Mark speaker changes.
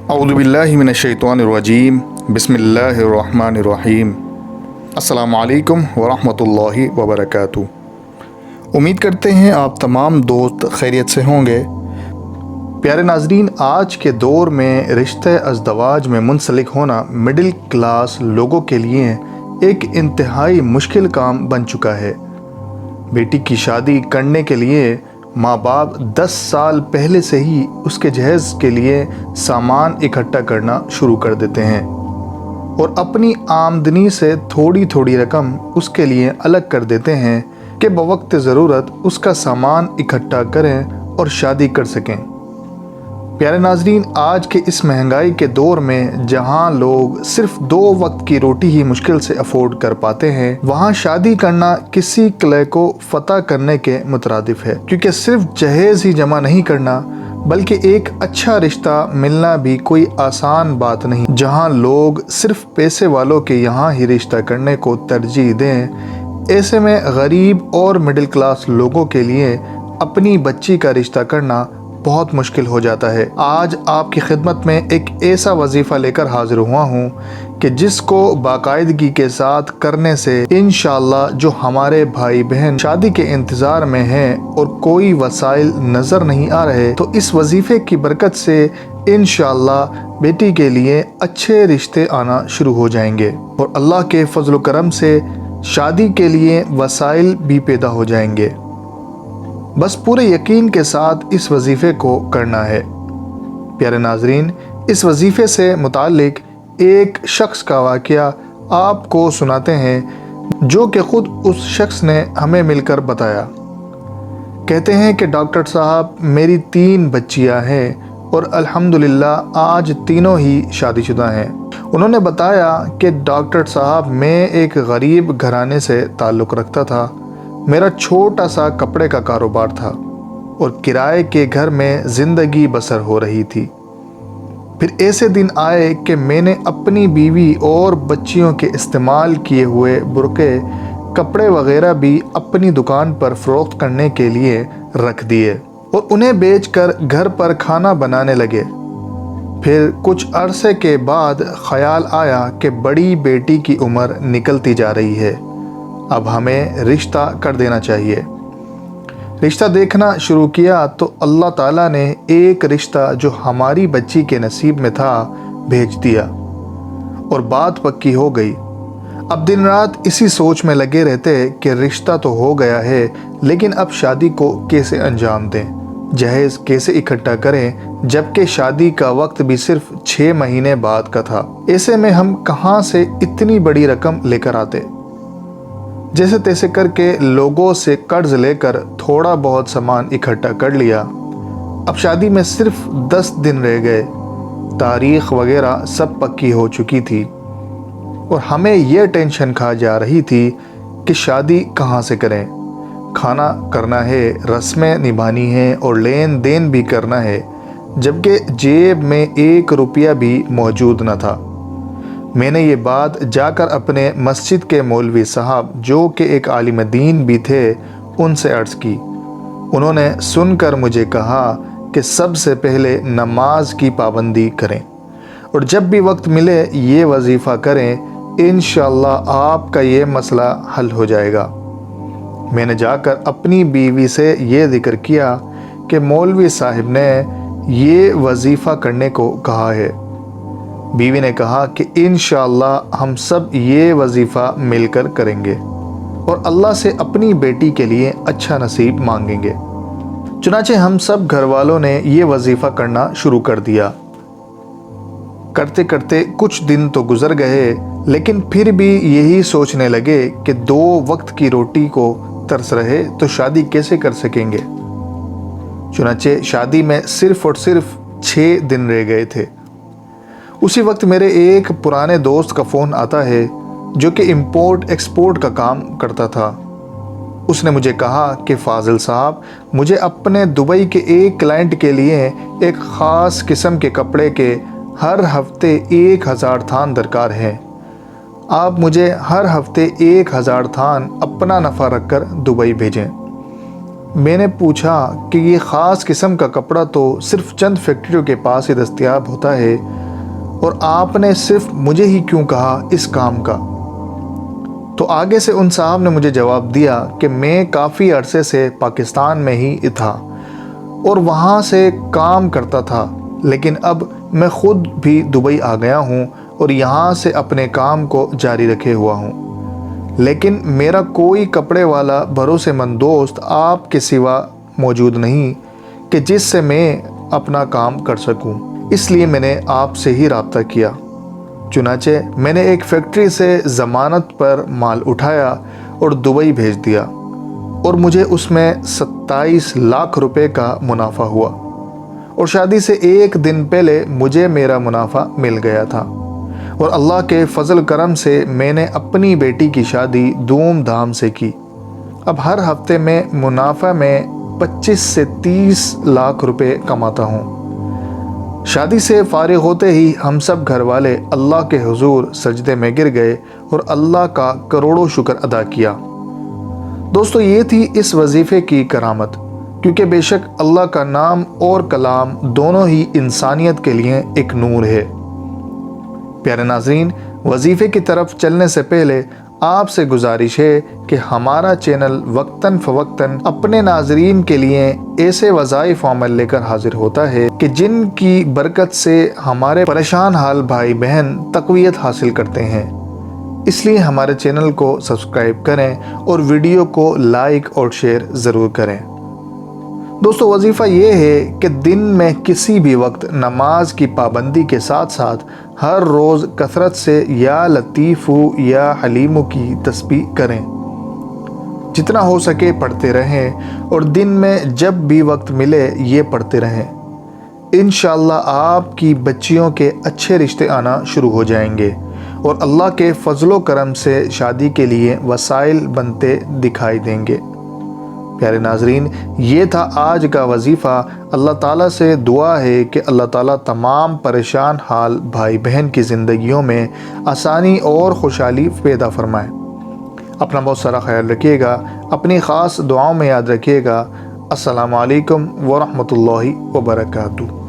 Speaker 1: अऊज़ु बिल्लाहि मिनश्शैतानिर्रजीम बिस्मिल्लाहिर्रहमानिर्रहीम। अस्सलामु अलैकुम वरहमतुल्लाहि वबरकातुहू। उम्मीद करते हैं आप तमाम दोस्त खैरियत से होंगे। प्यारे नाज़रीन, आज के दौर में रिश्ते अज़दवाज में मुंसलिक होना मिडिल क्लास लोगों के लिए एक इंतहाई मुश्किल काम बन चुका है। बेटी की शादी करने के लिए माँ बाप 10 साल पहले से ही उसके जहेज़ के लिए सामान इकट्ठा करना शुरू कर देते हैं और अपनी आमदनी से थोड़ी थोड़ी रकम उसके लिए अलग कर देते हैं कि बवक्त ज़रूरत उसका सामान इकट्ठा करें और शादी कर सकें। प्यारे नाज़रीन, आज के इस महंगाई के दौर में जहां लोग सिर्फ 2 वक्त की रोटी ही मुश्किल से अफोर्ड कर पाते हैं, वहां शादी करना किसी किले को फतह करने के मुतरादिफ है, क्योंकि सिर्फ जहेज ही जमा नहीं करना बल्कि एक अच्छा रिश्ता मिलना भी कोई आसान बात नहीं। जहां लोग सिर्फ पैसे वालों के यहाँ ही रिश्ता करने को तरजीह दें, ऐसे में गरीब और मिडिल क्लास लोगों के लिए अपनी बच्ची का रिश्ता करना बहुत मुश्किल हो जाता है। आज आपकी खिदमत में एक ऐसा वजीफ़ा लेकर हाजिर हुआ हूँ कि जिसको बाकायदगी के साथ करने से इंशाअल्लाह जो हमारे भाई बहन शादी के इंतज़ार में हैं और कोई वसाइल नज़र नहीं आ रहे, तो इस वजीफ़े की बरकत से इंशाअल्लाह बेटी के लिए अच्छे रिश्ते आना शुरू हो जाएंगे और अल्लाह के फजल करम से शादी के लिए वसाइल भी पैदा हो जाएंगे। बस पूरे यकीन के साथ इस वजीफ़े को करना है। प्यारे नाजरीन, इस वजीफ़े से मुताल्लिक एक शख्स का वाक़या आपको सुनाते हैं जो कि ख़ुद उस शख्स ने हमें मिलकर बताया। कहते हैं कि डॉक्टर साहब, मेरी 3 बच्चियां हैं और अल्हम्दुलिल्लाह आज तीनों ही शादीशुदा हैं। उन्होंने बताया कि डॉक्टर साहब, मैं एक गरीब घराने से ताल्लुक़ रखता था। मेरा छोटा सा कपड़े का कारोबार था और किराए के घर में ज़िंदगी बसर हो रही थी। फिर ऐसे दिन आए कि मैंने अपनी बीवी और बच्चियों के इस्तेमाल किए हुए बुरके, कपड़े वगैरह भी अपनी दुकान पर फ़रोख्त करने के लिए रख दिए और उन्हें बेचकर घर पर खाना बनाने लगे। फिर कुछ अरसे के बाद ख़याल आया कि बड़ी बेटी की उम्र निकलती जा रही है, अब हमें रिश्ता कर देना चाहिए। रिश्ता देखना शुरू किया तो अल्लाह ताला ने एक रिश्ता जो हमारी बच्ची के नसीब में था भेज दिया और बात पक्की हो गई। अब दिन रात इसी सोच में लगे रहते कि रिश्ता तो हो गया है, लेकिन अब शादी को कैसे अंजाम दें, जहेज़ कैसे इकट्ठा करें, जबकि शादी का वक्त भी सिर्फ 6 महीने बाद का था। ऐसे में हम कहाँ से इतनी बड़ी रकम लेकर आते। जैसे तैसे करके लोगों से कर्ज लेकर थोड़ा बहुत सामान इकट्ठा कर लिया। अब शादी में सिर्फ 10 दिन रह गए, तारीख वगैरह सब पक्की हो चुकी थी और हमें यह टेंशन खा जा रही थी कि शादी कहाँ से करें। खाना करना है, रस्में निभानी है और लेन देन भी करना है, जबकि जेब में 1 रुपया भी मौजूद न था। मैंने ये बात जाकर अपने मस्जिद के मौलवी साहब, जो कि एक आलिम दीन भी थे, उनसे अर्ज़ की। उन्होंने सुनकर मुझे कहा कि सबसे पहले नमाज की पाबंदी करें और जब भी वक्त मिले ये वजीफ़ा करें, इंशाअल्लाह आपका ये मसला हल हो जाएगा। मैंने जाकर अपनी बीवी से ये ज़िक्र किया कि मौलवी साहब ने ये वजीफ़ा करने को कहा है। बीवी ने कहा कि इंशाअल्लाह हम सब ये वजीफ़ा मिलकर करेंगे और अल्लाह से अपनी बेटी के लिए अच्छा नसीब मांगेंगे। चुनाचे हम सब घर वालों ने ये वजीफ़ा करना शुरू कर दिया। करते करते कुछ दिन तो गुजर गए, लेकिन फिर भी यही सोचने लगे कि 2 वक्त की रोटी को तरस रहे तो शादी कैसे कर सकेंगे। चुनाचे शादी में सिर्फ और सिर्फ 6 दिन रह गए थे। उसी वक्त मेरे एक पुराने दोस्त का फ़ोन आता है जो कि इंपोर्ट एक्सपोर्ट का काम करता था। उसने मुझे कहा कि फ़ाज़िल साहब, मुझे अपने दुबई के एक क्लाइंट के लिए एक ख़ास किस्म के कपड़े के हर हफ्ते 1000 थान दरकार है। आप मुझे हर हफ्ते 1000 थान अपना नफ़ा रखकर दुबई भेजें। मैंने पूछा कि ये ख़ास किस्म का कपड़ा तो सिर्फ चंद फैक्ट्रियों के पास ही दस्तयाब होता है, اور آپ نے صرف مجھے ہی کیوں کہا اس کام کا؟ تو آگے سے ان صاحب نے مجھے جواب دیا کہ میں کافی عرصے سے پاکستان میں ہی تھا اور وہاں سے کام کرتا تھا، لیکن اب میں خود بھی دبئی آ گیا ہوں اور یہاں سے اپنے کام کو جاری رکھے ہوا ہوں، لیکن میرا کوئی کپڑے والا بھروسے مند دوست آپ کے سوا موجود نہیں کہ جس سے میں اپنا کام کر سکوں، اس لیے میں نے آپ سے ہی رابطہ کیا۔ چنانچہ میں نے ایک فیکٹری سے ضمانت پر مال اٹھایا اور دبئی بھیج دیا، اور مجھے اس میں 27 لاکھ روپے کا منافع ہوا، اور شادی سے ایک دن پہلے مجھے میرا منافع مل گیا تھا، اور اللہ کے فضل کرم سے میں نے اپنی بیٹی کی شادی دھوم دھام سے کی۔ اب ہر ہفتے میں منافع میں 25 سے 30 لاکھ روپے کماتا ہوں۔ شادی سے فارغ ہوتے ہی ہم سب گھر والے اللہ کے حضور سجدے میں گر گئے اور اللہ کا کروڑوں شکر ادا کیا۔ دوستو، یہ تھی اس وظیفے کی کرامت، کیونکہ بے شک اللہ کا نام اور کلام دونوں ہی انسانیت کے لیے ایک نور ہے۔ پیارے ناظرین، وظیفے کی طرف چلنے سے پہلے آپ سے گزارش ہے کہ ہمارا چینل وقتاً فوقتاً اپنے ناظرین کے لیے ایسے وظائف و عمل لے کر حاضر ہوتا ہے کہ جن کی برکت سے ہمارے پریشان حال بھائی بہن تقویت حاصل کرتے ہیں۔ اس لیے ہمارے چینل کو سبسکرائب کریں اور ویڈیو کو لائک اور شیئر ضرور کریں۔ دوستو، وظیفہ یہ ہے کہ دن میں کسی بھی وقت نماز کی پابندی کے ساتھ ساتھ ہر روز کثرت سے یا لطیف یا حلیم کی تسبیح کریں، جتنا ہو سکے پڑھتے رہیں، اور دن میں جب بھی وقت ملے یہ پڑھتے رہیں۔ انشاءاللہ آپ کی بچیوں کے اچھے رشتے آنا شروع ہو جائیں گے، اور اللہ کے فضل و کرم سے شادی کے لیے وسائل بنتے دکھائی دیں گے۔ پیارے ناظرین، یہ تھا آج کا وظیفہ۔ اللہ تعالیٰ سے دعا ہے کہ اللہ تعالیٰ تمام پریشان حال بھائی بہن کی زندگیوں میں آسانی اور خوشحالی پیدا فرمائے۔ اپنا بہت سارا خیال رکھیے گا، اپنی خاص دعاؤں میں یاد رکھیے گا۔ السلام علیکم ورحمۃ اللہ وبرکاتہ۔